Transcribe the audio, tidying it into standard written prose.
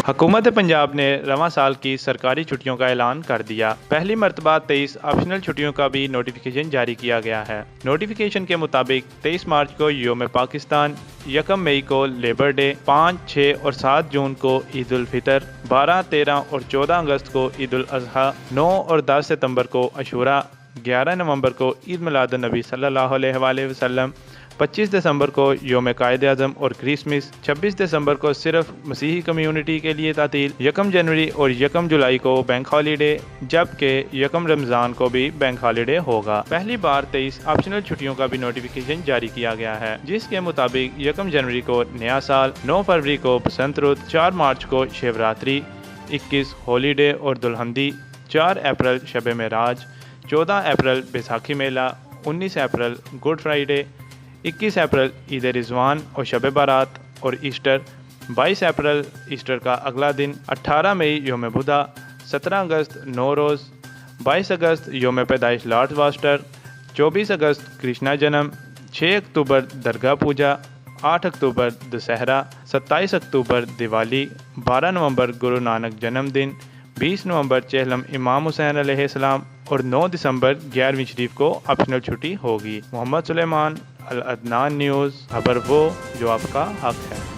حکومت پنجاب نے رواں سال کی سرکاری چھٹیوں کا اعلان کر دیا۔ پہلی مرتبہ 23 آپشنل چھٹیوں کا بھی نوٹیفیکیشن جاری کیا گیا ہے۔ نوٹیفیکیشن کے مطابق 23 مارچ کو یوم پاکستان، 1 مئی کو لیبر ڈے، 5، 6 اور 7 جون کو عید الفطر، 12، 13 اور 14 اگست کو عید الاضحیٰ، 9 اور 10 ستمبر کو عاشوراء، 11 نومبر کو عید میلاد النبی صلی اللہ علیہ وآلہ وسلم، 25 دسمبر کو یوم قائد اعظم اور کرسمس، 26 دسمبر کو صرف مسیحی کمیونٹی کے لیے تعطیل، 1 جنوری اور 1 جولائی کو بینک ہالیڈے، جبکہ 1 رمضان کو بھی بینک ہالیڈے ہوگا۔ پہلی بار 23 آپشنل چھٹیوں کا بھی نوٹیفیکیشن جاری کیا گیا ہے، جس کے مطابق 1 جنوری کو نیا سال، 9 فروری کو بسنت رت، 4 مارچ کو شیوراتری، 21 ہولی ڈے اور دلہندی، 4 اپریل شب معراج، 14 اپریل بیساکھی میلہ، 19 اپریل گڈ فرائیڈے، 21 اپریل عید رضوان اور شب بارات اور ایسٹر، 22 اپریل ایسٹر کا اگلا دن، 18 مئی یوم بدھا، 17 اگست نوروز، 22 اگست یوم پیدائش لارڈ واسٹر، 24 اگست کرشنا جنم، 6 اکتوبر درگاہ پوجا، 8 اکتوبر دسہرہ، 27 اکتوبر دیوالی، 12 نومبر گرو نانک جنم دن، 20 نومبر چہلم امام حسین علیہ السلام اور 9 دسمبر 11ویں شریف کو آپشنل چھٹی ہوگی۔ محمد سلیمان، العدنان نیوز، خبر وہ جو آپ کا حق ہے۔